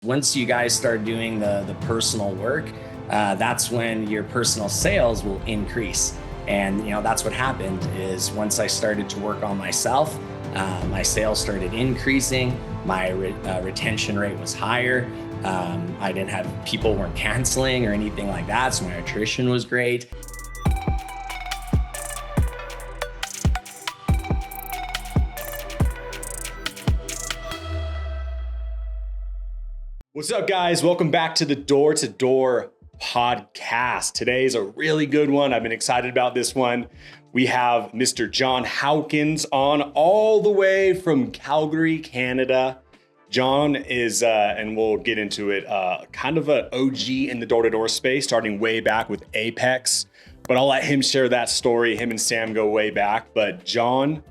Once you guys start doing the personal work, that's when your personal sales will increase. And that's what happened is once I started to work on myself, my sales started increasing. My retention rate was higher. I didn't have people weren't canceling or anything like that. So my attrition was great. What's up, guys? Welcome back to the D2D Podcast. Today's a really good one. I've been excited about this one. We have Mr. Jon Howkins on all the way from Calgary, Canada. Jon is, and we'll get into it, kind of an OG in the door-to-door space, starting way back with Apex. But I'll let him share that story. Him and Sam go way back. But Jon,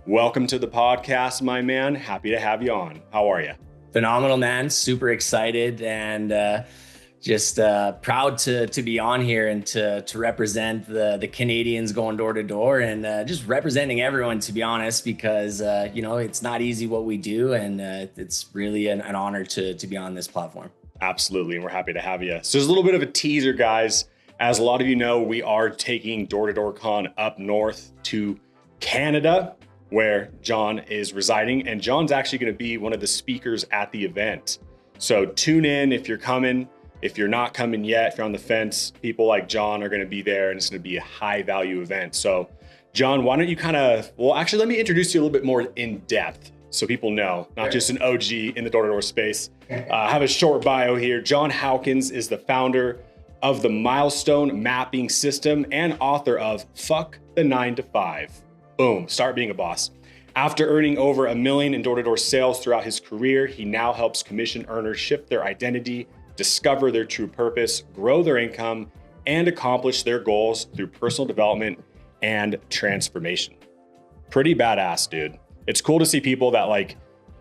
welcome to the podcast, my man. Happy to have you on. How are you? Phenomenal, man. Super excited and just proud to be on here and to represent the Canadians going door to door and just representing everyone, to be honest, because it's not easy what we do, and it's really an honor to be on this platform. Absolutely, and we're happy to have you. So there's a little bit of a teaser, guys. As a lot of you know, we are taking D2DCon up north to Canada, where Jon is residing, and Jon's actually going to be one of the speakers at the event. So tune in if you're coming. If you're not coming yet, if you're on the fence, people like Jon are going to be there, and it's going to be a high value event. So Jon, why don't you let me introduce you a little bit more in depth so people know, not just an OG in the door-to-door space. I have a short bio here. Jon Howkins is the founder of the Milestone Mapping System and author of Fuck the 9 to 5. Boom, start being a boss. After earning over $1 million in door-to-door sales throughout his career, he now helps commission earners shift their identity, discover their true purpose, grow their income, and accomplish their goals through personal development and transformation. Pretty badass, dude. It's cool to see people that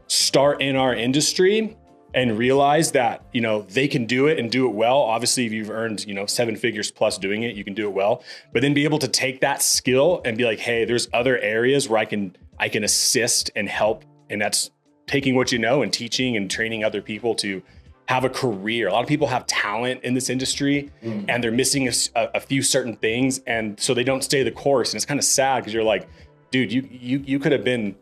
start in our industry and realize that, they can do it and do it well. Obviously, if you've earned, 7 figures plus doing it, you can do it well. But then be able to take that skill and be like, hey, there's other areas where I can assist and help. And that's taking what you know and teaching and training other people to have a career. A lot of people have talent in this industry and they're missing a few certain things. And so they don't stay the course. And it's kind of sad because you're like, dude, you could have been,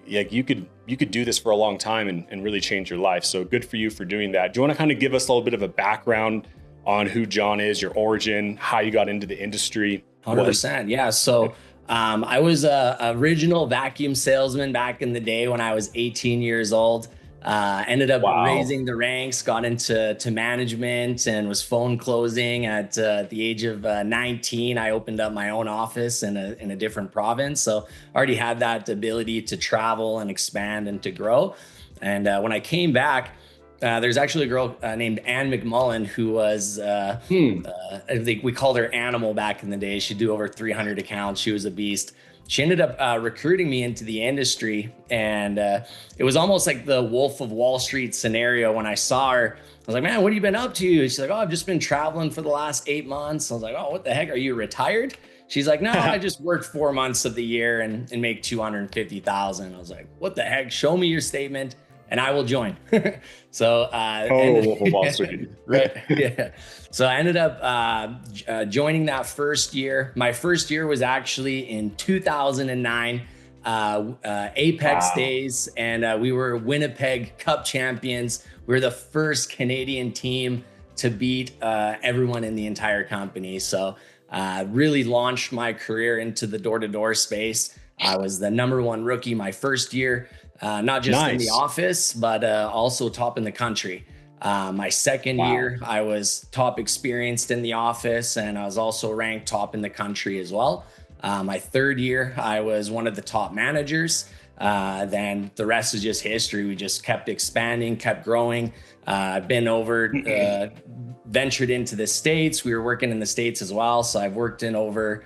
you could do this for a long time and really change your life. So good for you for doing that. Do you want to kind of give us a little bit of a background on who Jon is, your origin, how you got into the industry? 100%. Yeah. So I was a original vacuum salesman back in the day when I was 18 years old. Ended up raising the ranks, got into management, and was phone closing at the age of 19. I opened up my own office in a different province. So I already had that ability to travel and expand and to grow. And when I came back, there's actually a girl named Ann McMullen who was, I think we called her Animal back in the day. She'd do over 300 accounts. She was a beast. She ended up recruiting me into the industry, and it was almost like the Wolf of Wall Street scenario. When I saw her, I was like, man, what have you been up to? She's like, oh, I've just been traveling for the last 8 months. I was like, oh, what the heck? Are you retired? She's like, no, I just worked 4 months of the year and make $250,000. I was like, what the heck? Show me your statement and I will join. So, Wolf of Wall Street. Right. Yeah. So I ended up joining that first year. My first year was actually in 2009, Apex days, and we were Winnipeg Cup champions. We were the first Canadian team to beat everyone in the entire company. So really launched my career into the door-to-door space. I was the #1 rookie my first year, not just in the office, but also top in the country. My second year, I was top experienced in the office, and I was also ranked top in the country as well. My third year, I was one of the top managers. Then the rest is just history. We just kept expanding, kept growing. I've been ventured into the States. We were working in the States as well. So I've worked in over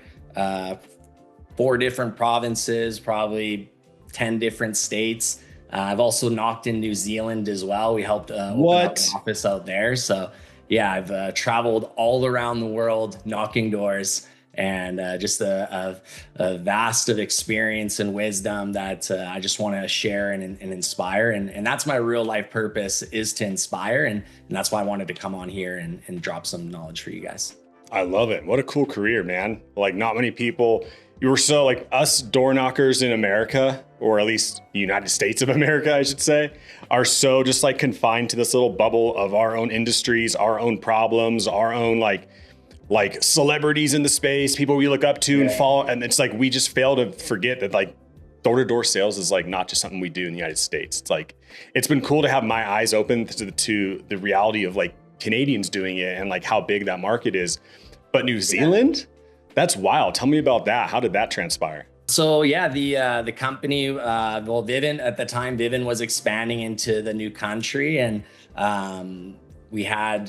4 different provinces, probably 10 different states. I've also knocked in New Zealand as well. We helped open up an office out there. So yeah, I've traveled all around the world knocking doors. and just a vast of experience and wisdom that I just want to share and inspire. And that's my real life purpose, is to inspire. And that's why I wanted to come on here and drop some knowledge for you guys. I love it. What a cool career, man. Like, not many people, you were so like, us door knockers in America, or at least the United States of America, I should say, are so just like confined to this little bubble of our own industries, our own problems, our own like celebrities in the space, people we look up to and follow. And it's like, we just fail to forget that like door-to-door sales is like not just something we do in the United States. It's like, it's been cool to have my eyes open to the reality of like Canadians doing it and like how big that market is. But New Zealand, that's wild. Tell me about that. How did that transpire? So yeah, the company, well, Vivint at the time, Vivint was expanding into the new country, and we had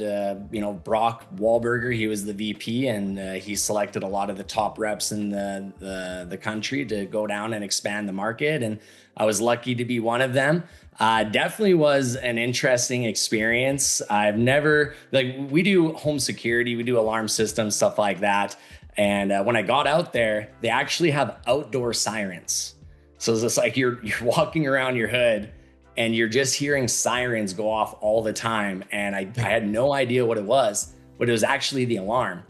Brock Wahlberger. He was the VP, and he selected a lot of the top reps in the country to go down and expand the market, and I was lucky to be one of them. Definitely was an interesting experience. I've never, like, we do home security, we do alarm systems, stuff like that. And when I got out there, they actually have outdoor sirens. So it's just like you're walking around your hood and you're just hearing sirens go off all the time. And I had no idea what it was, but it was actually the alarm.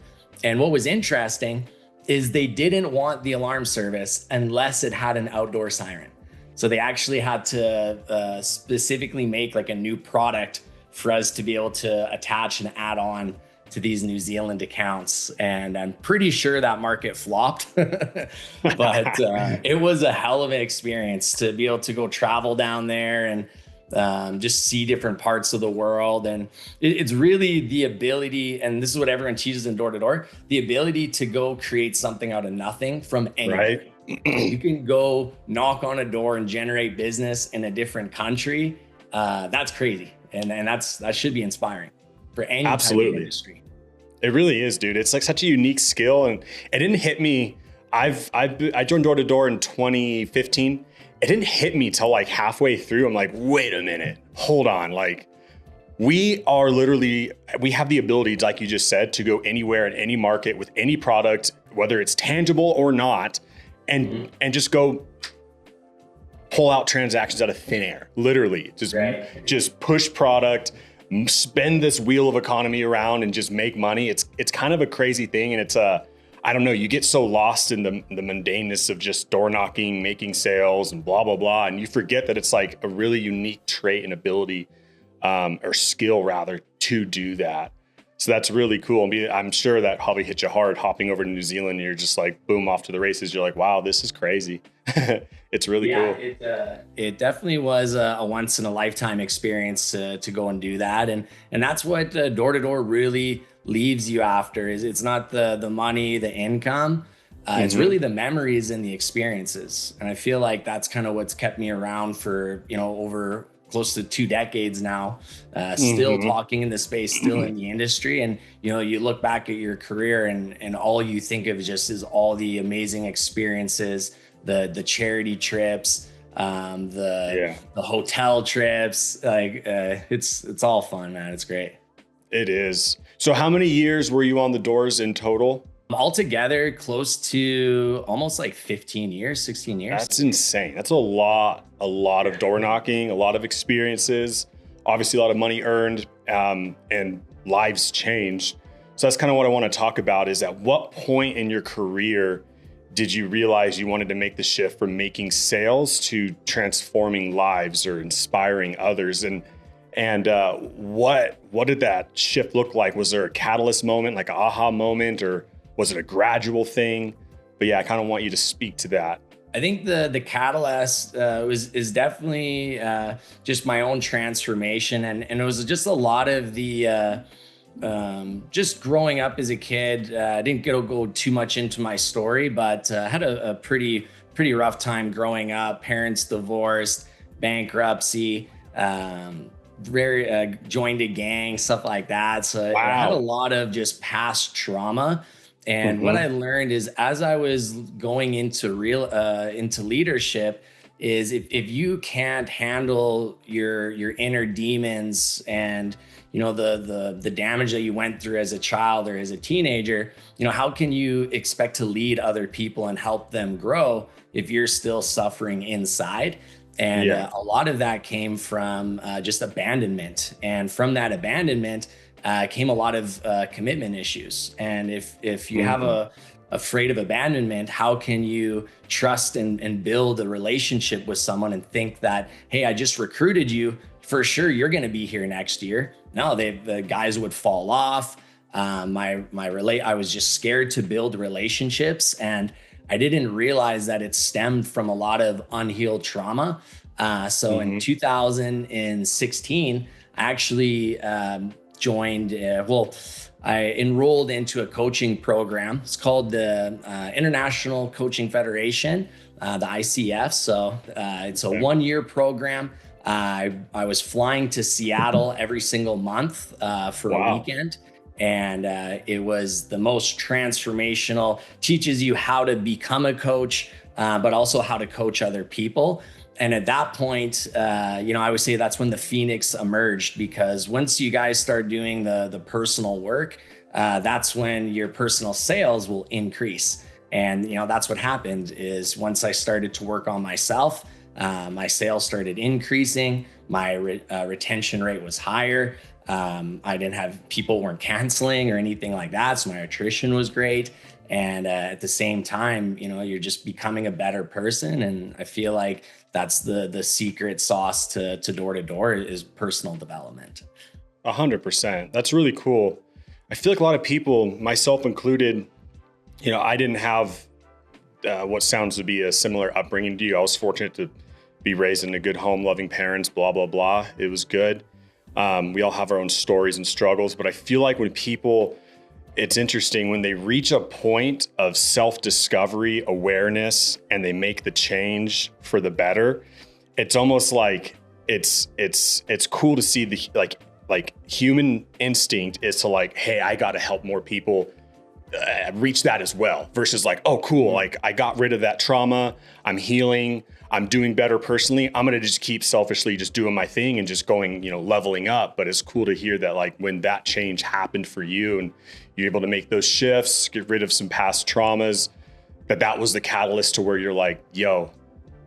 And what was interesting is they didn't want the alarm service unless it had an outdoor siren. So they actually had to specifically make like a new product for us to be able to attach and add on to these New Zealand accounts. And I'm pretty sure that market flopped, but it was a hell of an experience to be able to go travel down there and just see different parts of the world. And it's really the ability, and this is what everyone teaches in door-to-door, the ability to go create something out of nothing from anywhere. Right. You can go knock on a door and generate business in a different country. That's crazy. And that should be inspiring for any type of industry. It really is, dude. It's like such a unique skill, and it didn't hit me. I joined door to door in 2015. It didn't hit me till like halfway through. I'm like, wait a minute, hold on. Like, we have the ability, like you just said, to go anywhere in any market with any product, whether it's tangible or not, and just go pull out transactions out of thin air. Literally, just push product, spend this wheel of economy around and just make money. It's kind of a crazy thing. And it's I don't know, you get so lost in the mundaneness of just door knocking, making sales and blah, blah, blah. And you forget that it's like a really unique trait and ability or skill rather to do that. So that's really cool. I'm sure that probably hit you hard hopping over to New Zealand and you're just like, boom, off to the races. You're like, wow, this is crazy. It's really cool. It definitely was a once in a lifetime experience to go and do that. And that's what door to door really leaves you after, is it's not the money, the income. It's really the memories and the experiences. And I feel like that's kind of what's kept me around for, over close to 2 decades now, still talking in the space, still in the industry. And, you look back at your career and all you think of is all the amazing experiences, the charity trips, the hotel trips. Like, it's all fun, man. It's great. It is. So how many years were you on the doors in total? Altogether, close to almost like 15 years, 16 years. That's insane. That's a lot of door knocking, a lot of experiences, obviously a lot of money earned, and lives changed. So that's kind of what I want to talk about, is at what point in your career did you realize you wanted to make the shift from making sales to transforming lives or inspiring others? And what did that shift look like? Was there a catalyst moment, like an aha moment, or was it a gradual thing? But yeah, I kind of want you to speak to that. I think the catalyst is definitely just my own transformation, and it was just a lot of the just growing up as a kid. I didn't go too much into my story, but I had a pretty rough time growing up. Parents divorced, bankruptcy, joined a gang, stuff like that. So I had a lot of just past trauma. And what I learned is, as I was going into leadership, is if you can't handle your inner demons and the damage that you went through as a child or as a teenager, how can you expect to lead other people and help them grow if you're still suffering inside? And a lot of that came from just abandonment. And from that abandonment came a lot of commitment issues. And if you have afraid of abandonment, how can you trust and build a relationship with someone and think that, hey, I just recruited you, for sure you're going to be here next year? No, the guys would fall off. I was just scared to build relationships, and I didn't realize that it stemmed from a lot of unhealed trauma. In 2016, I actually I enrolled into a coaching program. It's called the International Coaching Federation, the ICF. So it's a 1-year program. I was flying to Seattle every single month for a weekend. And it was the most transformational, teaches you how to become a coach, but also how to coach other people. And at that point, I would say that's when the Phoenix emerged, because once you guys start doing the personal work, that's when your personal sales will increase. And, that's what happened is once I started to work on myself, my sales started increasing. My retention rate was higher. I didn't have, people weren't canceling or anything like that. So my attrition was great. And at the same time, you're just becoming a better person. And I feel like that's the secret sauce to door to door is personal development. 100%. That's really cool. I feel like a lot of people, myself included, I didn't have what sounds to be a similar upbringing to you. I was fortunate to be raised in a good home, loving parents, blah, blah, blah. It was good. We all have our own stories and struggles, but I feel like when people, it's interesting when they reach a point of self-discovery, awareness, and they make the change for the better. It's almost like it's cool to see the like human instinct is to like, hey, I got to help more people reach that as well, versus like, oh, cool, like I got rid of that trauma, I'm healing, I'm doing better personally, I'm gonna just keep selfishly just doing my thing and just going, leveling up. But it's cool to hear that like when that change happened for you and you're able to make those shifts, get rid of some past traumas, that was the catalyst to where you're like, yo,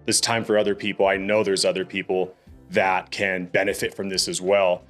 it's time for other people. I know there's other people that can benefit from this as well.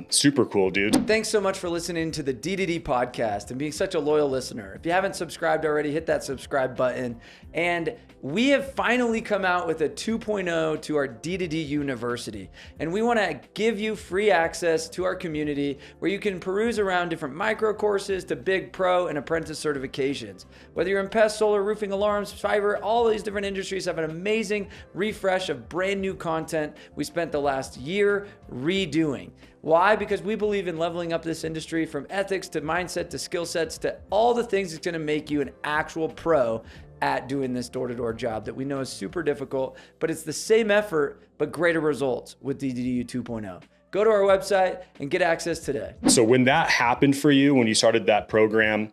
Super cool, dude. Thanks so much for listening to the D2D podcast and being such a loyal listener. If you haven't subscribed already, hit that subscribe button. And we have finally come out with a 2.0 to our D2D University. And we want to give you free access to our community where you can peruse around different micro courses to big pro and apprentice certifications. Whether you're in pest, solar, roofing, alarms, fiber, all these different industries have an amazing refresh of brand new content we spent the last year redoing. Why? Because we believe in leveling up this industry from ethics to mindset to skill sets to all the things that's going to make you an actual pro at doing this door-to-door job that we know is super difficult, but it's the same effort, but greater results with D2D 2.0. Go to our website and get access today. So when that happened for you, when you started that program,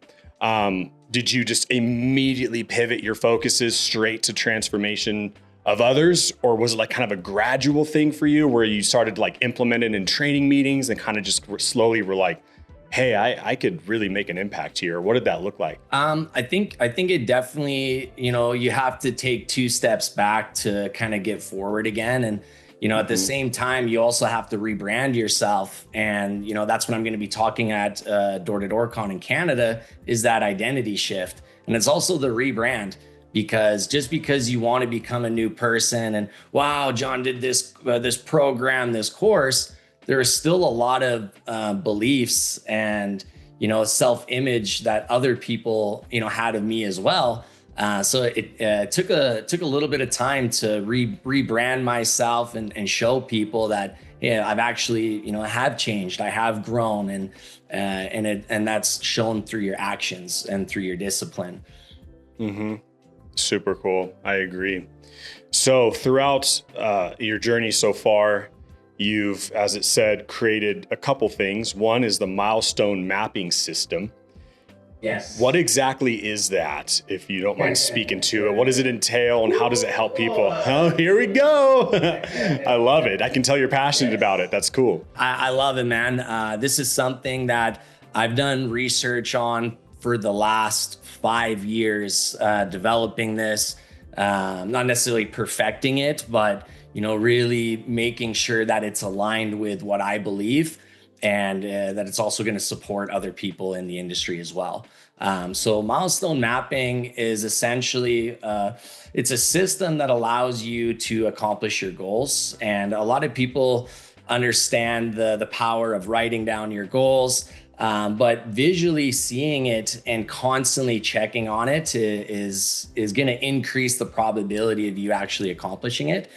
did you just immediately pivot your focuses straight to transformation of others? Or was it like kind of a gradual thing for you where you started like implementing in training meetings and kind of just slowly were like, hey, I could really make an impact here? What did that look like? I think it definitely, you have to take 2 steps back to kind of get forward again. And, at the same time, you also have to rebrand yourself. And, that's what I'm going to be talking at D2DCon in Canada is that identity shift. And it's also the rebrand, because just because you want to become a new person and wow, Jon did this program, this course, there is still a lot of beliefs and, self-image that other people, had of me as well. So it took a little bit of time to rebrand myself and show people that, I've actually, have changed, I have grown, and that's shown through your actions and through your discipline. Mm-hmm. Super cool. I agree. So throughout your journey so far, you've, as it said, created a couple things. One is the Milestone Mapping System. Yes. What exactly is that, if you don't mind speaking to it? What does it entail and how does it help people? Oh, here we go. I love it. I can tell you're passionate about it. That's cool. I love it, man. This is something that I've done research on for the last 5 years, developing this, not necessarily perfecting it, but really making sure that it's aligned with what I believe, and that it's also going to support other people in the industry as well. So milestone mapping is essentially, it's a system that allows you to accomplish your goals. And a lot of people understand the power of writing down your goals, but visually seeing it and constantly checking on it is going to increase the probability of you actually accomplishing it.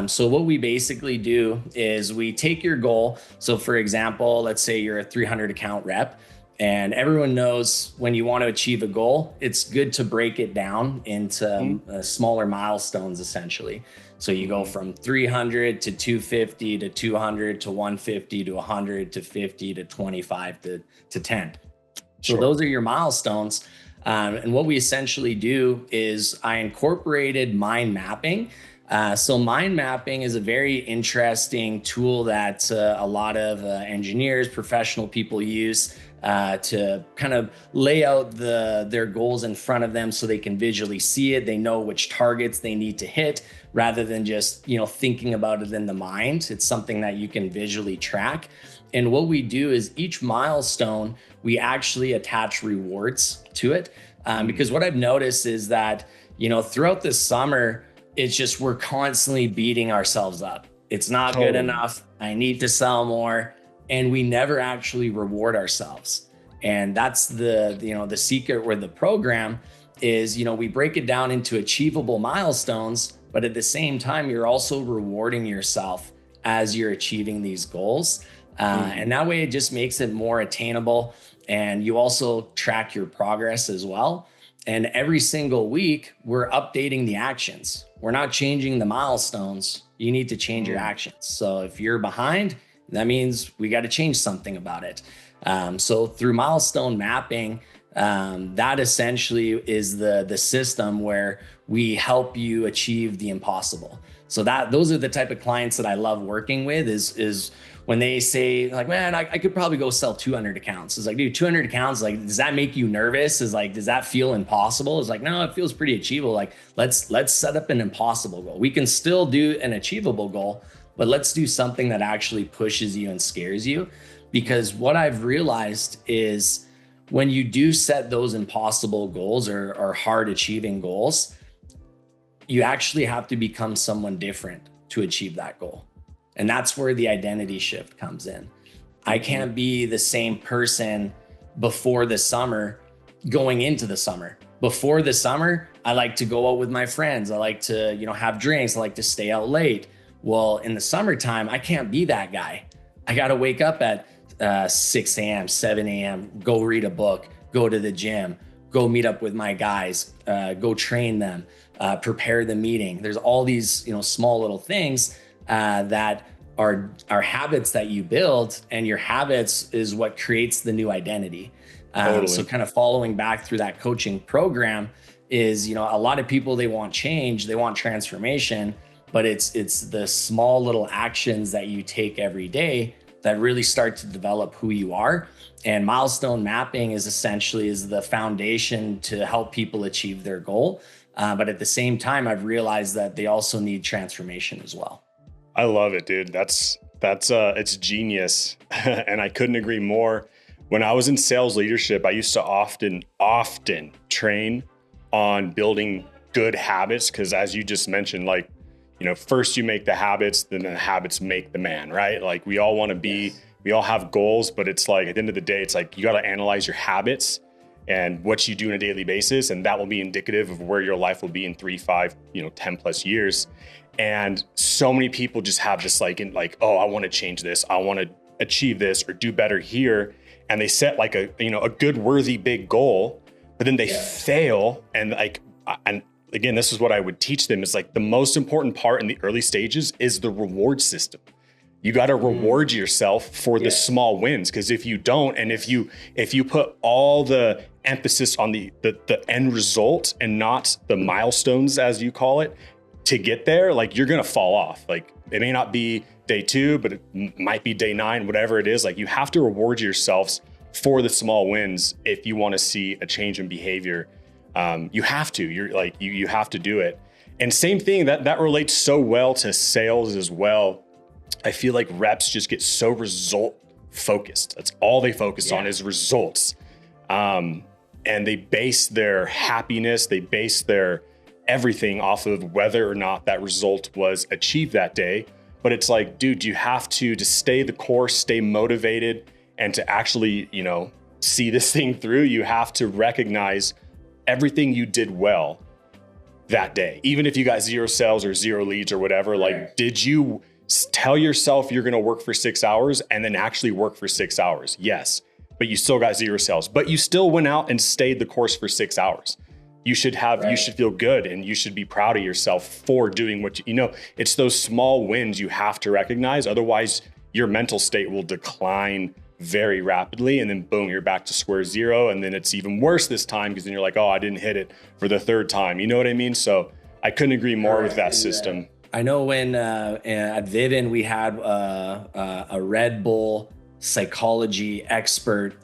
So what we basically do is we take your goal. So for example, let's say you're a 300 account rep, and everyone knows when you want to achieve a goal, it's good to break it down into smaller milestones, essentially. So you go from 300 to 250 to 200 to 150 to 100 to 50 to 25 to 10. So those are your milestones. And what we essentially do is I incorporated mind mapping. So mind mapping is a very interesting tool that a lot of engineers, professional people use to kind of lay out their goals in front of them so they can visually see it. They know which targets they need to hit rather than just, thinking about it in the mind. It's something that you can visually track. And what we do is each milestone, we actually attach rewards to it. Because what I've noticed is that, throughout the summer, it's just we're constantly beating ourselves up. It's not good enough. I need to sell more. And we never actually reward ourselves. And that's the secret with the program is, we break it down into achievable milestones, but at the same time, you're also rewarding yourself as you're achieving these goals. And that way it just makes it more attainable. And you also track your progress as well. And every single week, we're updating the actions. We're not changing the milestones. You need to change your actions. So if you're behind, that means we got to change something about it. So through milestone mapping, that essentially is the system where we help you achieve the impossible. So those are the type of clients that I love working with is when they say like, man, I could probably go sell 200 accounts. It's like, dude, 200 accounts, like, does that make you nervous? Is like, does that feel impossible? It's like, no, it feels pretty achievable. Like, let's set up an impossible goal. We can still do an achievable goal, but let's do something that actually pushes you and scares you. Because what I've realized is when you do set those impossible goals or hard achieving goals, you actually have to become someone different to achieve that goal. And that's where the identity shift comes in. I can't be the same person before the summer going into the summer. Before the summer, I like to go out with my friends. I like to, have drinks. I like to stay out late. Well, in the summertime, I can't be that guy. I got to wake up at 6 a.m., 7 a.m., go read a book, go to the gym, go meet up with my guys, go train them, prepare the meeting. There's all these, small little things that are habits that you build, and your habits is what creates the new identity. So kind of following back through that coaching program is, a lot of people, they want change, they want transformation, but it's the small little actions that you take every day that really start to develop who you are. And milestone mapping is essentially the foundation to help people achieve their goal. But at the same time, I've realized that they also need transformation as well. I love it, dude. That's it's genius. And I couldn't agree more. When I was in sales leadership, I used to often train on building good habits. Cause as you just mentioned, like, first you make the habits, then the habits make the man, right? Like we all want to be, we all have goals, but it's like at the end of the day, it's like you got to analyze your habits and what you do on a daily basis. And that will be indicative of where your life will be in 3, 5, 10 plus years. And so many people just have this oh, I want to change this. I want to achieve this or do better here. And they set like a good, worthy, big goal, but then they fail. And again, this is what I would teach them is like the most important part in the early stages is the reward system. You got to reward yourself for the small wins. Because if you don't, and if you put all the emphasis on the end result and not the milestones, as you call it, to get there, like you're going to fall off. Like it may not be day 2, but it might be day 9, whatever it is. Like you have to reward yourselves for the small wins if you want to see a change in behavior. You have to. You have to do it. And same thing that relates so well to sales as well. I feel like reps just get so result focused. That's all they focus on is results. And they base their happiness, they base their everything off of whether or not that result was achieved that day. But it's like, dude, you have to stay the course, stay motivated, and to actually, see this thing through, you have to recognize everything you did well that day. Even if you got 0 sales or 0 leads or whatever, like, did you tell yourself you're going to work for 6 hours and then actually work for 6 hours? Yes, but you still got 0 sales, but you still went out and stayed the course for 6 hours. You should you should feel good, and you should be proud of yourself for doing what it's those small wins you have to recognize. Otherwise your mental state will decline very rapidly, and then boom, you're back to square 0. And then it's even worse this time, because then you're like, oh, I didn't hit it for the 3rd time. You know what I mean? So I couldn't agree more with that system. I know when at Vivin, we had a Red Bull psychology expert,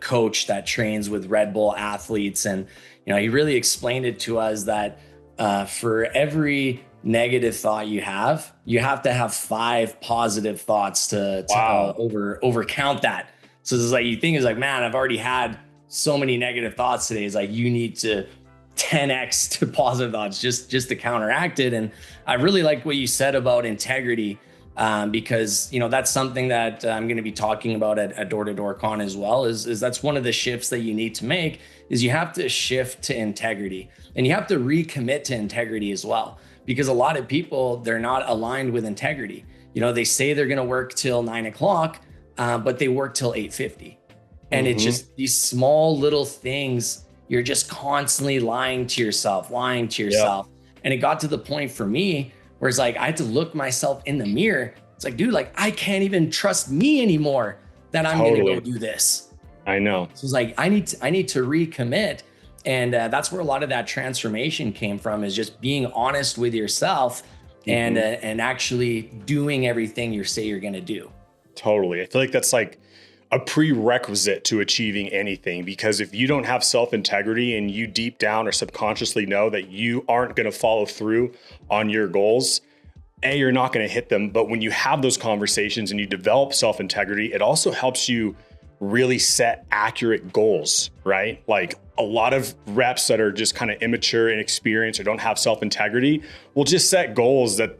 coach that trains with Red Bull athletes. And, he really explained it to us that for every negative thought you have to have 5 positive thoughts to overcount that. So it's like, you think it's like, man, I've already had so many negative thoughts today. It's like, you need to 10x to positive thoughts just to counteract it. And I really like what you said about integrity, because that's something that I'm going to be talking about at D2DCon as well. Is that's one of the shifts that you need to make, is you have to shift to integrity, and you have to recommit to integrity as well. Because a lot of people, they're not aligned with integrity. They say they're going to work till 9 o'clock, but they work till 8:50. And it's just these small little things. You're just constantly lying to yourself. Yep. And it got to the point for me where it's like, I had to look myself in the mirror. It's like, dude, like I can't even trust me anymore that I'm going to go do this. I know. So it's like, I need to recommit. And that's where a lot of that transformation came from, is just being honest with yourself and actually doing everything you say you're going to do. Totally. I feel like that's like a prerequisite to achieving anything, because if you don't have self-integrity and you deep down or subconsciously know that you aren't going to follow through on your goals, you're not going to hit them. But when you have those conversations and you develop self-integrity, it also helps you really set accurate goals, right? Like a lot of reps that are just kind of immature, inexperienced, or don't have self-integrity will just set goals that,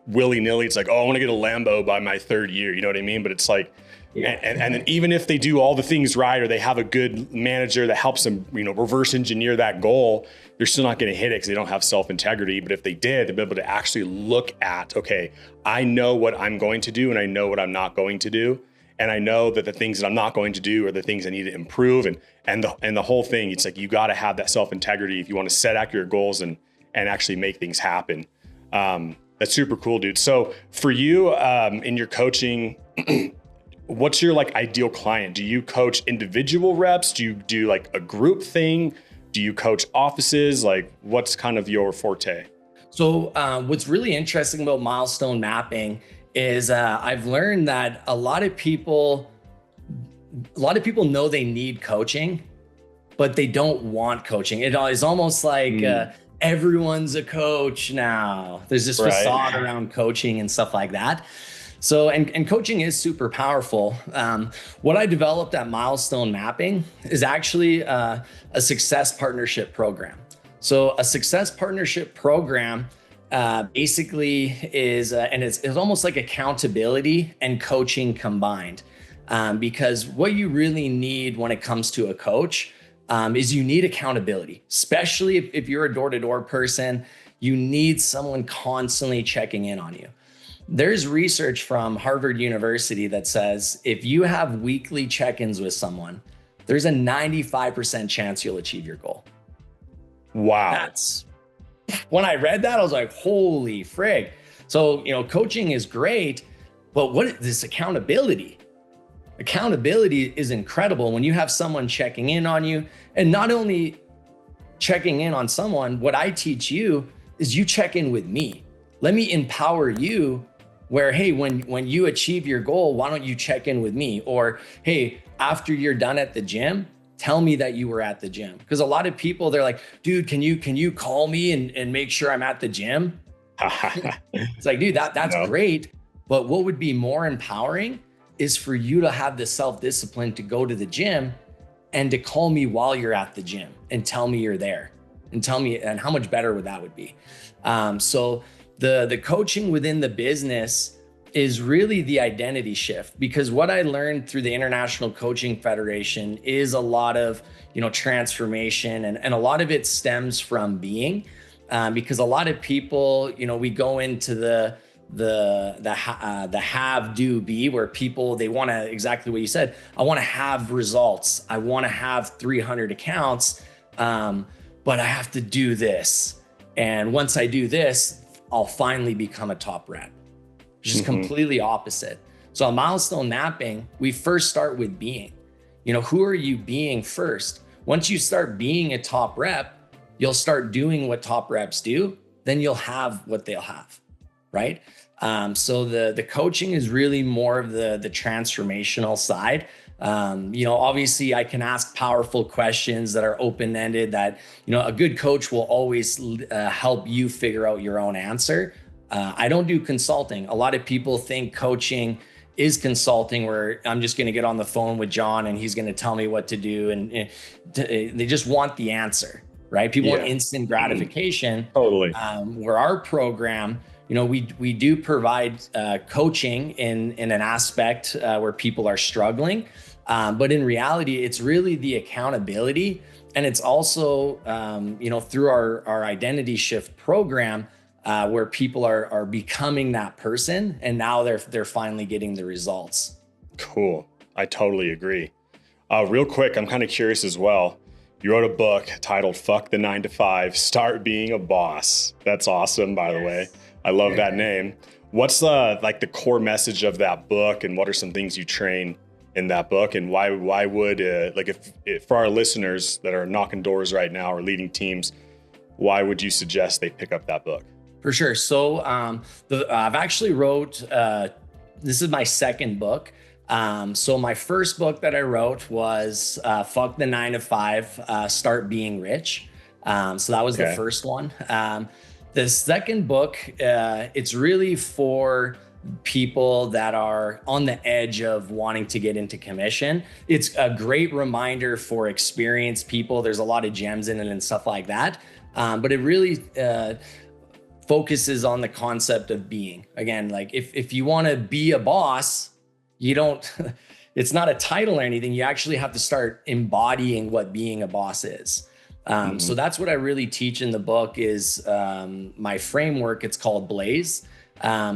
willy-nilly. It's like, oh, I want to get a Lambo by my 3rd year. You know what I mean? But it's like, and then even if they do all the things right, or they have a good manager that helps them, reverse engineer that goal, they're still not going to hit it because they don't have self-integrity. But if they did, they'd be able to actually look at, okay, I know what I'm going to do and I know what I'm not going to do. And I know that the things that I'm not going to do are the things I need to improve. And the whole thing, it's like, you got to have that self-integrity if you want to set accurate goals and actually make things happen. That's super cool, dude. So for you, in your coaching, what's your ideal client? Do you coach individual reps? Do you do like a group thing? Do you coach offices? Like, what's kind of your forte? So what's really interesting about milestone mapping is I've learned that a lot of people know they need coaching, but they don't want coaching. It is almost like everyone's a coach now. There's this facade around coaching and stuff like that. So, and coaching is super powerful. What I developed at Milestone Mapping is actually a success partnership program. So a success partnership program basically is, and it's almost like accountability and coaching combined. Because what you really need when it comes to a coach is you need accountability, especially if you're a door-to-door person. You need someone constantly checking in on you. There's research from Harvard University that says if you have weekly check-ins with someone, there's a 95% chance you'll achieve your goal. Wow. When I read that, I was like, holy frig. So, coaching is great, but what is this accountability? Accountability is incredible when you have someone checking in on you, and not only checking in on someone, what I teach you is you check in with me. Let me empower you where, hey, when you achieve your goal, why don't you check in with me? Or, hey, after you're done at the gym, tell me that you were at the gym. Because a lot of people, they're like, dude, can you call me and make sure I'm at the gym? It's like, dude, that's great. But what would be more empowering is for you to have the self-discipline to go to the gym and to call me while you're at the gym and tell me you're there and tell me, and how much better that would be. So the coaching within the business is really the identity shift, because what I learned through the International Coaching Federation is a lot of, transformation, and a lot of it stems from being, because a lot of people, we go into the have, do, be, where people, they want to, exactly what you said, I want to have results, I want to have 300 accounts, but I have to do this, and once I do this, I'll finally become a top rep, which is completely opposite. So a milestone mapping, we first start with being. Who are you being first? Once you start being a top rep, you'll start doing what top reps do, then you'll have what they'll have. Right? So the coaching is really more of the transformational side. Obviously I can ask powerful questions that are open-ended that, a good coach will always help you figure out your own answer. I don't do consulting. A lot of people think coaching is consulting, where I'm just going to get on the phone with Jon and he's going to tell me what to do. And they just want the answer, right? People want instant gratification. Totally. Where our program, we do provide coaching in an aspect where people are struggling. But in reality, it's really the accountability. And it's also, through our identity shift program, where people are becoming that person. And now they're finally getting the results. Cool. I totally agree. Real quick, I'm kind of curious as well. You wrote a book titled Fuck the 9 to 5, Start Being a Boss. That's awesome, by the way. I love that name. What's the core message of that book, and what are some things you train in that book, and why would if for our listeners that are knocking doors right now or leading teams, why would you suggest they pick up that book? For sure. So I've actually wrote, this is my second book. So my first book that I wrote was Fuck the 9 to 5, Start Being Rich. So that was the first one. The second book, it's really for people that are on the edge of wanting to get into commission. It's a great reminder for experienced people. There's a lot of gems in it and stuff like that. But it really focuses on the concept of being. Again, like if you want to be a boss, you don't, it's not a title or anything. You actually have to start embodying what being a boss is. So that's what I really teach in the book is my framework. It's called Blaze.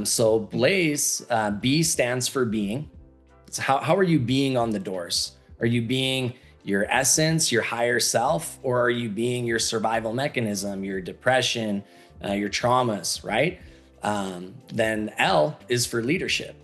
So Blaze, B stands for being. So how are you being on the doors? Are you being your essence, your higher self, or are you being your survival mechanism, your depression, your traumas, right? Then L is for leadership.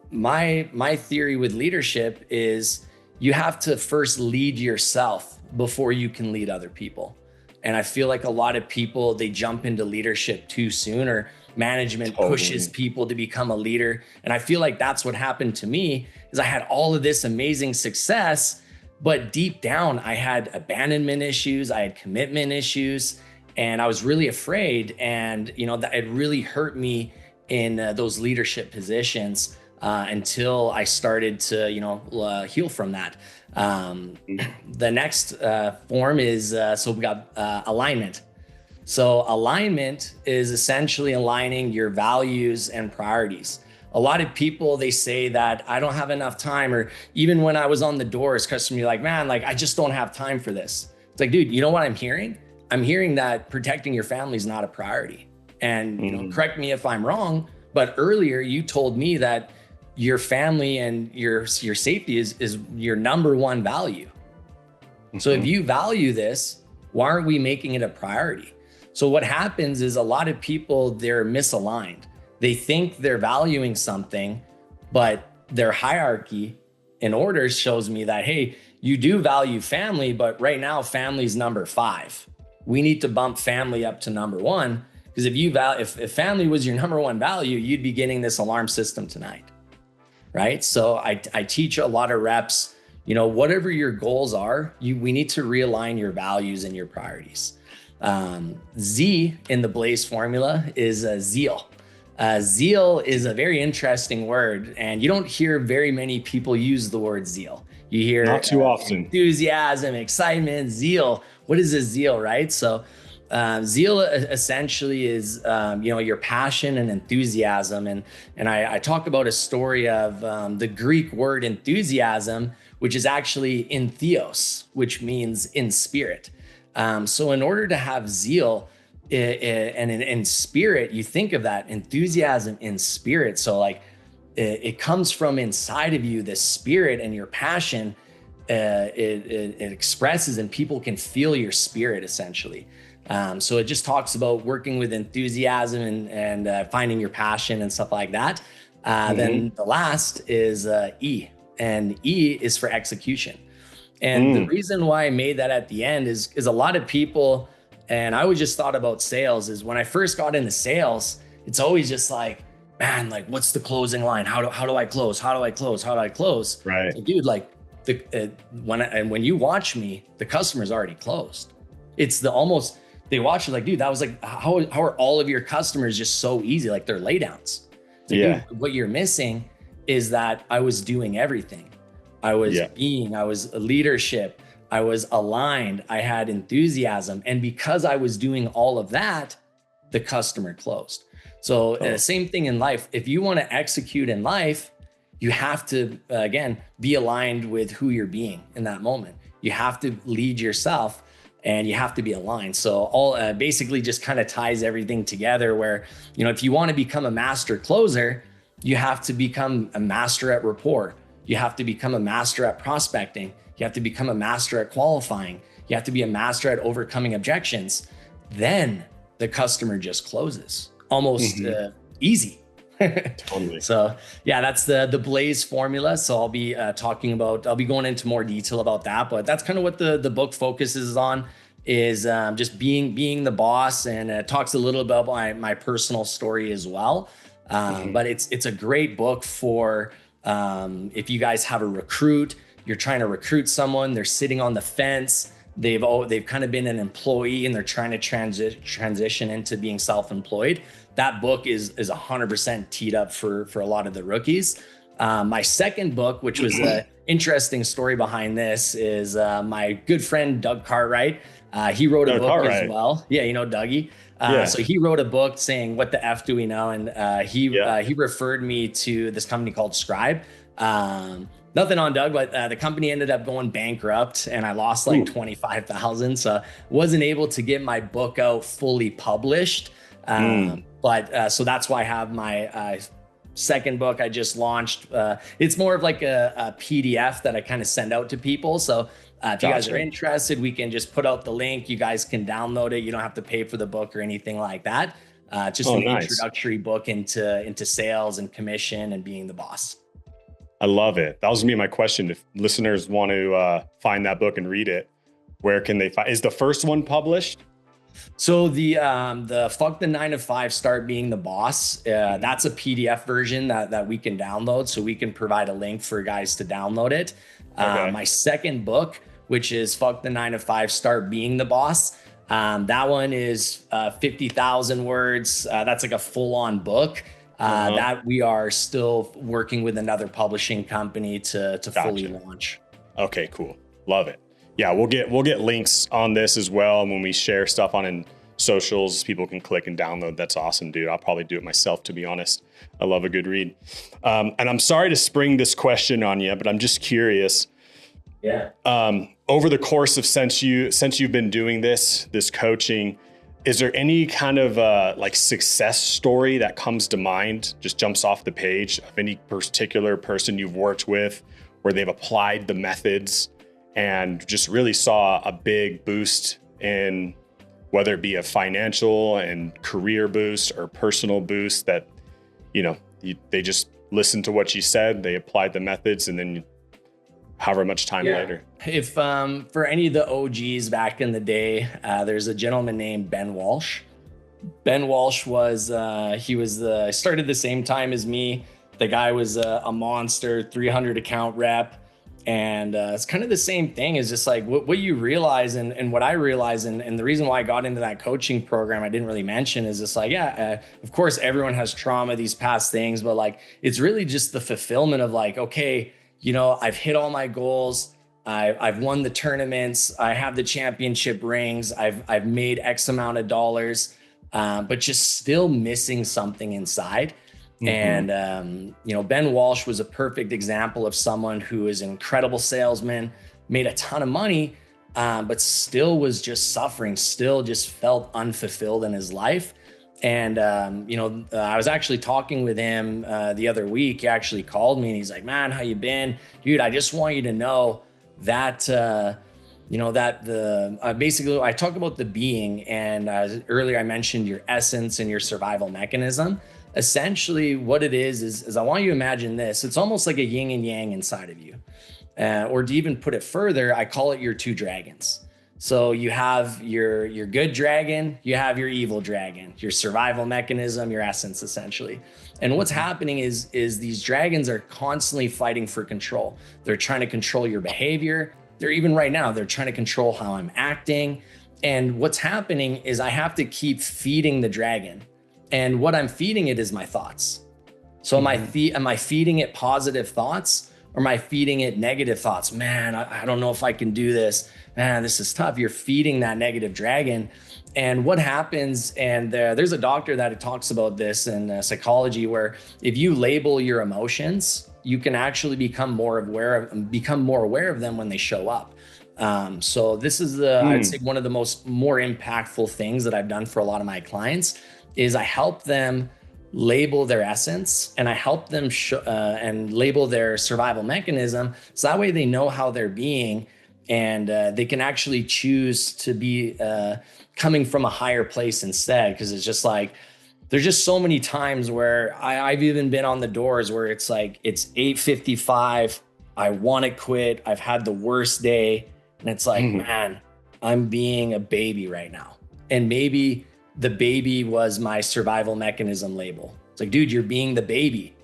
My theory with leadership is you have to first lead yourself before you can lead other people. And I feel like a lot of people, they jump into leadership too soon, or management pushes people to become a leader. And I feel like that's what happened to me, is I had all of this amazing success, but deep down I had abandonment issues, I had commitment issues, and I was really afraid. And, that it really hurt me in those leadership positions until I started to, heal from that. The next form is, so we got alignment. So alignment is essentially aligning your values and priorities. A lot of people, they say that I don't have enough time, or even when I was on the doors, customers be like, man, I just don't have time for this. It's like, dude, you know what I'm hearing? I'm hearing that protecting your family is not a priority. And correct me if I'm wrong, but earlier you told me that your family and your safety is your number one value. So if you value this, why aren't we making it a priority? So what happens is a lot of people, they're misaligned. They think they're valuing something, but their hierarchy in orders shows me that, hey, you do value family, but right now family's number 5. We need to bump family up to number 1, because if family was your number 1 value, you'd be getting this alarm system tonight, right? So I teach a lot of reps, whatever your goals are, we need to realign your values and your priorities. Z in the Blaze formula is zeal. Zeal is a very interesting word, and you don't hear very many people use the word zeal. You hear not too often. Enthusiasm, excitement, zeal. What is a zeal, right? So zeal essentially is your passion and enthusiasm. And I talk about a story of the Greek word enthusiasm, which is actually entheos, which means in spirit. So in order to have zeal, and in spirit, you think of that enthusiasm in spirit. So like it comes from inside of you, this spirit and your passion, it expresses, and people can feel your spirit essentially. So it just talks about working with enthusiasm and finding your passion and stuff like that. Then the last is E, and E is for execution. And the reason why I made that at the end is a lot of people, and I always just thought about sales, is when I first got into sales, it's always just like, man, like what's the closing line? How do I close? How do I close? How do I close? Right. So, dude, like when you watch me, the customer's already closed. It's they watch it like, dude, that was like, how are all of your customers just so easy? Like they're laydowns. So, yeah. Dude, what you're missing is that I was doing everything. I was leadership. I was aligned. I had enthusiasm. And because I was doing all of that, the customer closed. So same thing in life. If you want to execute in life, you have to, again, be aligned with who you're being in that moment. You have to lead yourself and you have to be aligned. So all basically just kind of ties everything together where, if you want to become a master closer, you have to become a master at rapport. You have to become a master at prospecting. You have to become a master at qualifying. You have to be a master at overcoming objections. Then the customer just closes. Almost easy. Totally. So yeah, that's the Blaze formula. So I'll be I'll be going into more detail about that, but that's kind of what the book focuses on, is just being the boss, and it talks a little bit about my personal story as well. But it's a great book for if you guys have a recruit, you're trying to recruit someone, they're sitting on the fence, they've kind of been an employee and they're trying to transition into being self-employed. That book is 100% teed up for a lot of the rookies. My second book, which was an interesting story behind this, is my good friend Doug Cartwright. He wrote a book as well. Yeah, Dougie. So he wrote a book saying, "What the F do we know?" And he referred me to this company called Scribe. Nothing on Doug, but the company ended up going bankrupt and I lost like $25,000. So wasn't able to get my book out fully published. But so that's why I have my second book I just launched. It's more of like a PDF that I kind of send out to people. So if you guys are interested, we can just put out the link. You guys can download it. You don't have to pay for the book or anything like that. Just an introductory book into sales and commission and being the boss. I love it. That was gonna be my question. If listeners want to find that book and read it, where can they find? Is the first one published? So the Fuck the 9 to 5, Start Being the Boss. That's a PDF version that we can download. So we can provide a link for guys to download it. My second book, which is Fuck the 9 to 5, Start Being the Boss. That one is 50,000 words. That's like a full-on book. That we are still working with another publishing company to fully launch. Okay, cool. Love it. Yeah, we'll get links on this as well. And when we share stuff on in socials, people can click and download. That's awesome, dude. I'll probably do it myself, to be honest. I love a good read. And I'm sorry to spring this question on you, but I'm just curious. Yeah. Over the course of since you've been doing this coaching, is there any kind of like success story that comes to mind, just jumps off the page, of any particular person you've worked with where they've applied the methods and just really saw a big boost in, whether it be a financial and career boost or personal boost, that they just listened to what you said, they applied the methods, and then however much time later. If for any of the OGs back in the day, there's a gentleman named Ben Walsh. Ben Walsh was started the same time as me. The guy was a monster, 300 account rep. And it's kind of the same thing. Is just like what you realize and what I realize. And the reason why I got into that coaching program, I didn't really mention, is just like, of course, everyone has trauma, these past things, but like, it's really just the fulfillment of like, okay, I've hit all my goals. I've won the tournaments. I have the championship rings. I've made X amount of dollars, but just still missing something inside. Mm-hmm. And, Ben Walsh was a perfect example of someone who is an incredible salesman, made a ton of money, but still was just suffering, still just felt unfulfilled in his life. And, I was actually talking with him the other week. He actually called me and he's like, man, how you been? Dude, I just want you to know that, basically I talk about the being, and earlier I mentioned your essence and your survival mechanism. Essentially what it is I want you to imagine this. It's almost like a yin and yang inside of you. Or to even put it further, I call it your two dragons. So you have your good dragon, you have your evil dragon, your survival mechanism, your essence, essentially. And what's happening is these dragons are constantly fighting for control. They're trying to control your behavior. They're trying to control how I'm acting. And what's happening is I have to keep feeding the dragon. And what I'm feeding it is my thoughts. So am I feeding it positive thoughts, or am I feeding it negative thoughts? Man, I don't know if I can do this. Man, this is tough. You're feeding that negative dragon. And what happens, and there's a doctor that talks about this in psychology, where if you label your emotions, you can actually become more aware of them when they show up. So this is I'd say one of the more impactful things that I've done for a lot of my clients is I help them label their essence, and I help them and label their survival mechanism. So that way they know how they're being, and they can actually choose to be coming from a higher place instead. Because it's just like, there's just so many times where I've even been on the doors where it's like, it's 8:55. I want to quit. I've had the worst day. And it's like, man, I'm being a baby right now. And maybe the baby was my survival mechanism label. It's like, dude, you're being the baby.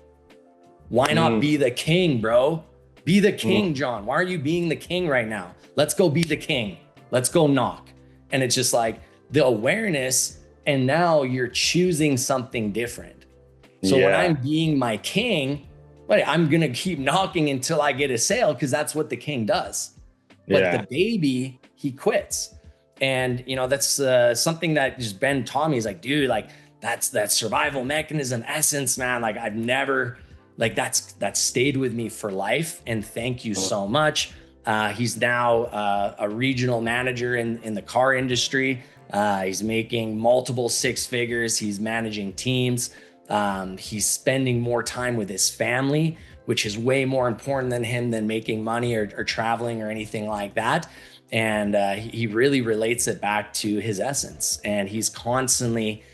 Why not be the king, bro? Be the king, John. Why are you being the king right now? Let's go be the king. Let's go knock. And it's just like the awareness, and now you're choosing something different. So when I'm being my king, I'm going to keep knocking until I get a sale, because that's what the king does. But the baby, he quits. And, that's something that just Ben taught me. He's like, dude, like that's that survival mechanism essence, man. Like I've never, like that's stayed with me for life. And thank you so much. He's now a regional manager in the car industry. He's making multiple six figures. He's managing teams. He's spending more time with his family, which is way more important than him than making money or traveling or anything like that. And he really relates it back to his essence. And he's constantly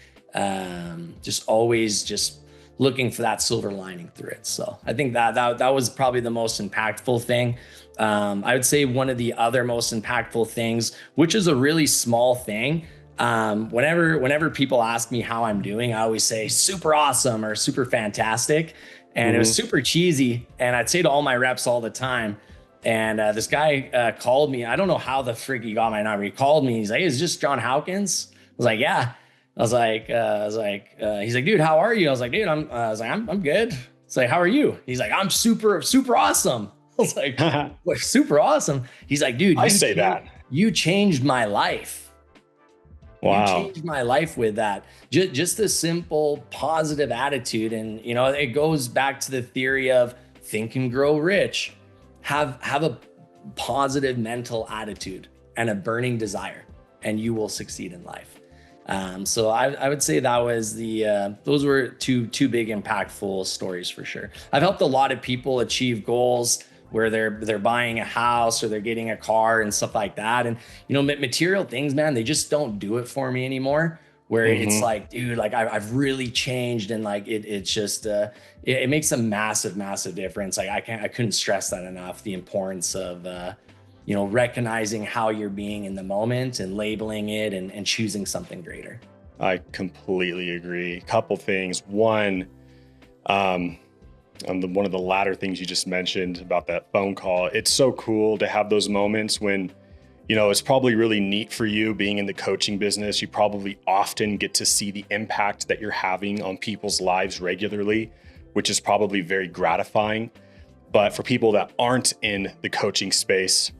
just always just looking for that silver lining through it. So I think that was probably the most impactful thing. I would say one of the other most impactful things, which is a really small thing. Whenever people ask me how I'm doing, I always say super awesome or super fantastic. And it was super cheesy. And I'd say to all my reps all the time. And this guy called me. I don't know how the frick he got my number. He called me. He's like, hey, is this Jon Howkins? I was like, yeah. He's like, dude, how are you? I was like, dude, I'm good. It's like, how are you? He's like, I'm super, super awesome. I was like, what, super awesome? He's like, dude, you changed my life. Wow. You changed my life with that. Just a simple positive attitude. And, it goes back to the theory of think and grow rich. Have a positive mental attitude and a burning desire, and you will succeed in life. So I would say that was those were two big impactful stories for sure. I've helped a lot of people achieve goals where they're buying a house or they're getting a car and stuff like that. And, material things, man, they just don't do it for me anymore. where it's like, dude, like I've really changed. And like, it's just, it makes a massive difference. Like I couldn't stress that enough. The importance of, recognizing how you're being in the moment and labeling it and choosing something greater. I completely agree. Couple things. One, on one of the latter things you just mentioned about that phone call, it's so cool to have those moments when, it's probably really neat for you being in the coaching business. You probably often get to see the impact that you're having on people's lives regularly, which is probably very gratifying. But for people that aren't in the coaching space,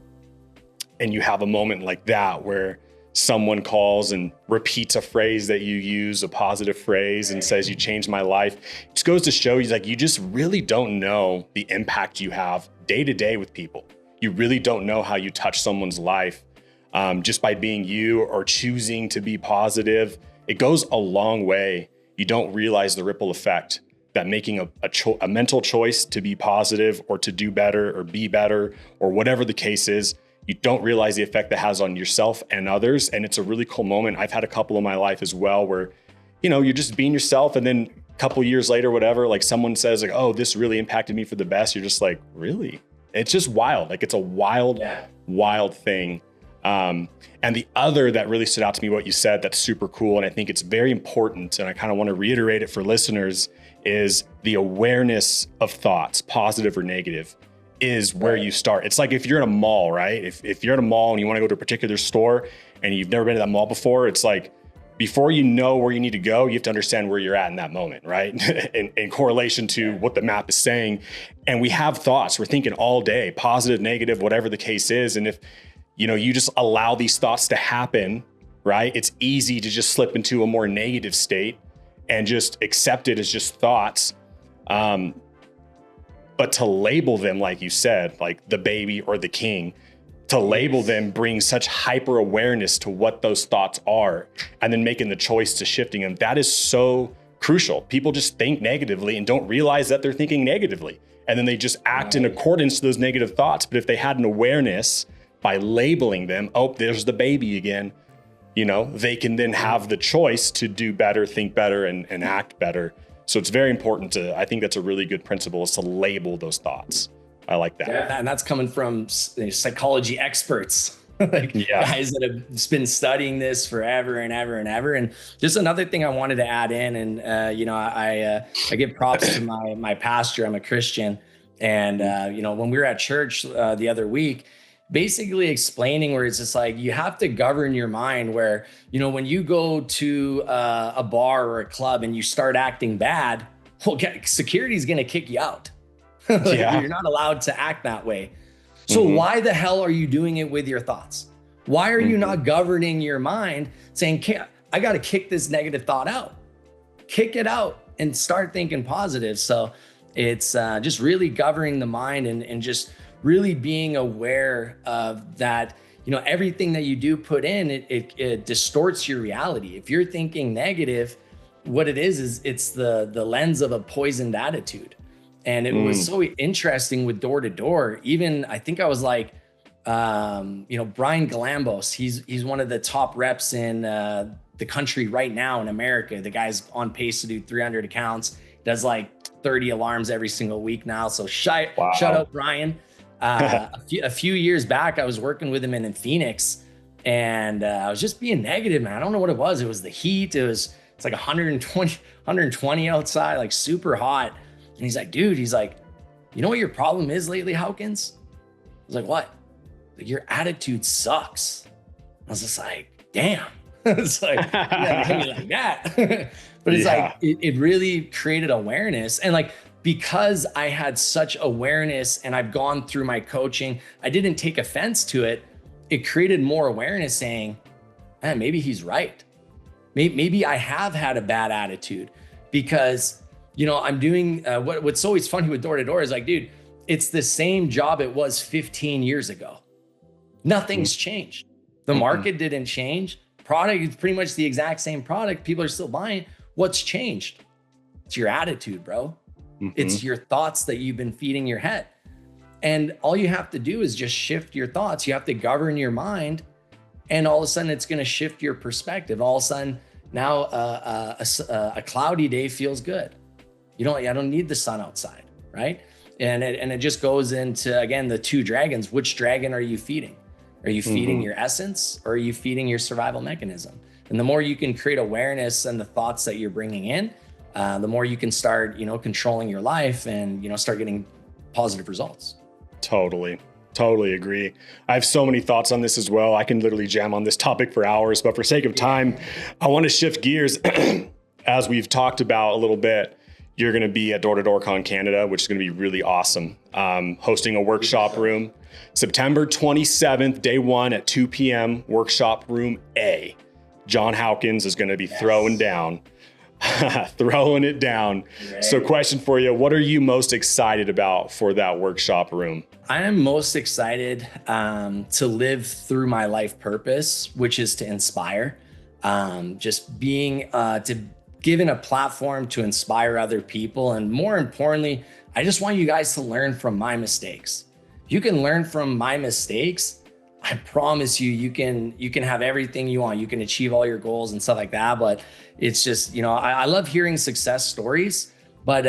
and you have a moment like that where someone calls and repeats a phrase that you use, a positive phrase, and says, you changed my life. It just goes to show you, like, you just really don't know the impact you have day to day with people. You really don't know how you touch someone's life just by being you or choosing to be positive. It goes a long way. You don't realize the ripple effect that making a mental choice to be positive or to do better or be better or whatever the case is, you don't realize the effect that has on yourself and others. And it's a really cool moment. I've had a couple in my life as well where, you're just being yourself. And then a couple years later, whatever, like someone says like, oh, this really impacted me for the best. You're just like, really? It's just wild. Like it's a wild thing. And the other that really stood out to me, what you said, that's super cool. And I think it's very important. And I kind of want to reiterate it for listeners is the awareness of thoughts, positive or negative, is where you start. It's like if you're in a mall, right? If you're in a mall and you want to go to a particular store and you've never been to that mall before, it's like, before you know where you need to go, you have to understand where you're at in that moment, right? in correlation to what the map is saying. And we have thoughts, we're thinking all day, positive, negative, whatever the case is. And if, you just allow these thoughts to happen, right? It's easy to just slip into a more negative state and just accept it as just thoughts. But to label them, like you said, like the baby or the king, to label them brings such hyper awareness to what those thoughts are and then making the choice to shifting them. That is so crucial. People just think negatively and don't realize that they're thinking negatively. And then they just act in accordance to those negative thoughts. But if they had an awareness by labeling them, oh, there's the baby again, they can then have the choice to do better, think better, and act better. So it's very important I think that's a really good principle, is to label those thoughts. I like that. Yeah, and that's coming from psychology experts, guys that have been studying this forever and ever and ever. And just another thing I wanted to add in, and I give props to my pastor. I'm a Christian, and when we were at church the other week, basically explaining where it's just like you have to govern your mind. Where when you go to a bar or a club and you start acting bad, well, security is going to kick you out. You're not allowed to act that way. So why the hell are you doing it with your thoughts? Why are you not governing your mind saying, I got to kick this negative thought out, kick it out and start thinking positive. So it's just really governing the mind and just really being aware of that, everything that you do put in, it distorts your reality. If you're thinking negative, what it is it's the lens of a poisoned attitude. And it was so interesting with door to door. Even I think I was like, Brian Galambos, he's one of the top reps in the country right now in America. The guy's on pace to do 300 accounts, does like 30 alarms every single week now. So shout out Brian. A few years back, I was working with him in Phoenix, and I was just being negative, man. I don't know what it was. It was the heat. It's like 120 outside, like super hot. And he's like, dude, you know what your problem is lately, Howkins? I was like, what? Like, your attitude sucks. I was just like, damn. It's like, like that. But it's like, it really created awareness. And like, because I had such awareness and I've gone through my coaching, I didn't take offense to it. It created more awareness saying, man, maybe he's right. Maybe I have had a bad attitude because I'm doing what's always funny with door to door is like, dude, it's the same job it was 15 years ago. Nothing's changed. The market didn't change. Product is pretty much the exact same product. People are still buying. What's changed? It's your attitude, bro. It's your thoughts that you've been feeding your head. And all you have to do is just shift your thoughts. You have to govern your mind. And all of a sudden it's going to shift your perspective. All of a sudden, Now a cloudy day feels good. I don't need the sun outside, right? And it just goes into, again, the two dragons. Which dragon are you feeding? Are you feeding your essence, or are you feeding your survival mechanism? And the more you can create awareness and the thoughts that you're bringing in, the more you can start, controlling your life and, start getting positive results. Totally agree. I have so many thoughts on this as well. I can literally jam on this topic for hours, but for sake of time, I want to shift gears. As we've talked about a little bit, you're going to be at D2DCon Canada, which is going to be really awesome. Hosting a workshop room, September 27th, day 1 at 2 p.m., workshop room A. Jon Howkins is going to be throwing it down. Right. So question for you, what are you most excited about for that workshop room? I am most excited to live through my life purpose, which is to inspire. Just being given a platform to inspire other people. And more importantly, I just want you guys to learn from my mistakes. You can learn from my mistakes. I promise you can have everything you want. You can achieve all your goals and stuff like that. But it's just, I love hearing success stories, but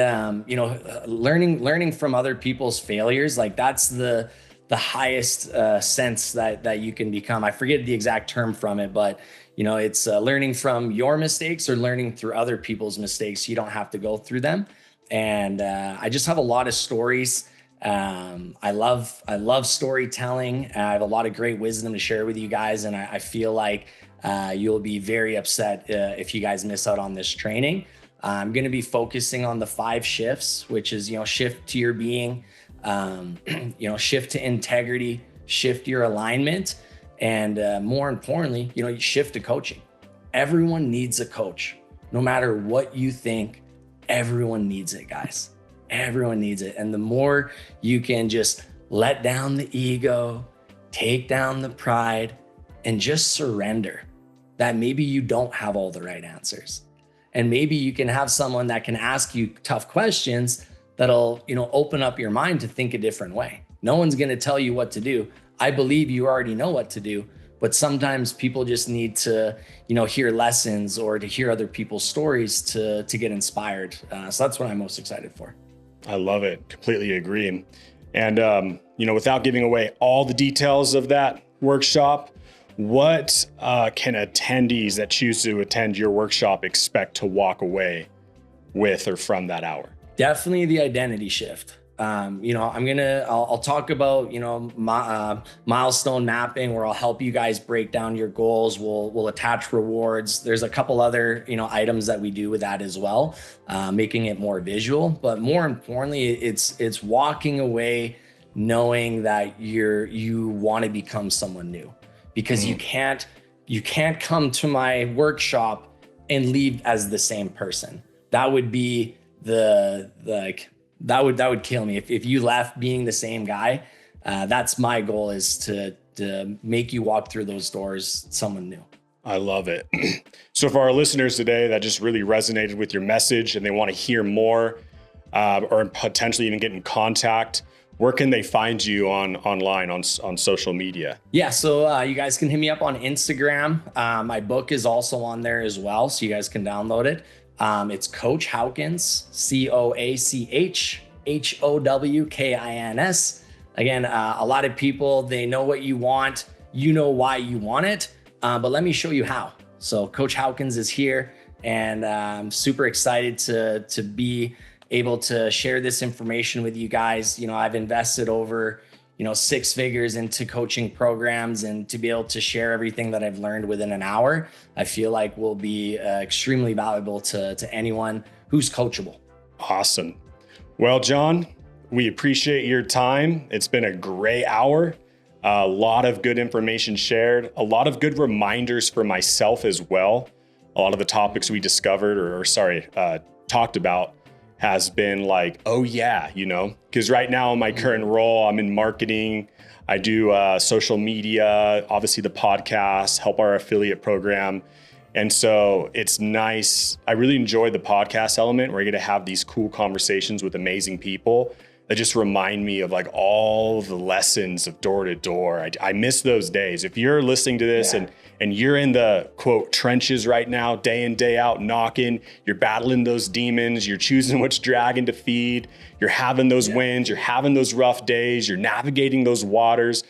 learning from other people's failures, like that's the highest sense that you can become. I forget the exact term from it, but it's learning from your mistakes or learning through other people's mistakes. You don't have to go through them. And I just have a lot of stories. I love storytelling. I have a lot of great wisdom to share with you guys. And I feel like you'll be very upset if you guys miss out on this training. I'm going to be focusing on the 5 shifts, which is, shift to your being, shift to integrity, shift your alignment. And more importantly, you shift to coaching. Everyone needs a coach. No matter what you think, everyone needs it, guys. Everyone needs it. And the more you can just let down the ego, take down the pride, and just surrender that maybe you don't have all the right answers. And maybe you can have someone that can ask you tough questions that'll, open up your mind to think a different way. No one's going to tell you what to do. I believe you already know what to do, but sometimes people just need to, hear lessons or to hear other people's stories to get inspired. So that's what I'm most excited for. I love it. Completely agree. And, without giving away all the details of that workshop, what can attendees that choose to attend your workshop expect to walk away with or from that hour? Definitely the identity shift. I'll talk about, milestone mapping, where I'll help you guys break down your goals. We'll attach rewards. There's a couple other, items that we do with that as well, making it more visual. But more importantly, it's walking away knowing that you want to become someone new, because you can't come to my workshop and leave as the same person. That would be that would kill me if you left being the same guy. That's my goal, is to make you walk through those doors someone new. I love it. So for our listeners today that just really resonated with your message and they want to hear more, or potentially even get in contact, where can they find you online on social media? Yeah, so you guys can hit me up on Instagram. My book is also on there as well, so you guys can download it. It's Coach Howkins, CoachHowkins. Again, a lot of people, they know what you want, you know why you want it, but let me show you how. So Coach Howkins is here, and I'm super excited to be able to share this information with you guys. I've invested over 6 figures into coaching programs, and to be able to share everything that I've learned within an hour, I feel like will be extremely valuable to anyone who's coachable. Awesome. Well, Jon, we appreciate your time. It's been a great hour. A lot of good information shared, a lot of good reminders for myself as well. A lot of the topics we discovered talked about has been like, oh yeah, because right now in my current role, I'm in marketing. I do social media, obviously the podcast, help our affiliate program. And so it's nice. I really enjoy the podcast element where I get to have these cool conversations with amazing people that just remind me of like all the lessons of door to door. I miss those days. If you're listening to this and you're in the quote trenches right now, day in, day out, knocking, you're battling those demons, you're choosing which dragon to feed, you're having those wins, you're having those rough days, you're navigating those waters.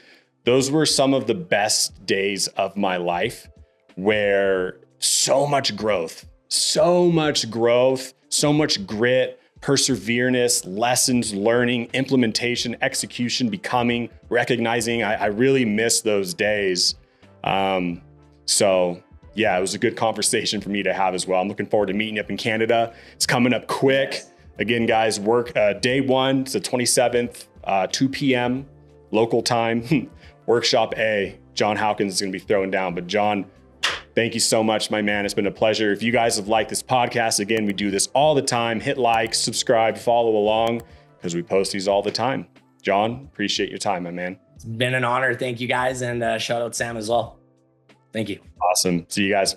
Those were some of the best days of my life, where so much growth, so much grit, perseverance, lessons, learning, implementation, execution, becoming, recognizing. I really miss those days. So yeah, it was a good conversation for me to have as well. I'm looking forward to meeting you up in Canada. It's coming up quick. Again, guys, work day one, it's the 27th, 2 p.m. local time. Workshop A, Jon Howkins is going to be throwing down. But Jon, thank you so much, my man. It's been a pleasure. If you guys have liked this podcast, again, we do this all the time. Hit like, subscribe, follow along, because we post these all the time. Jon, appreciate your time, my man. It's been an honor. Thank you guys. And shout out Sam as well. Thank you. Awesome. See you guys.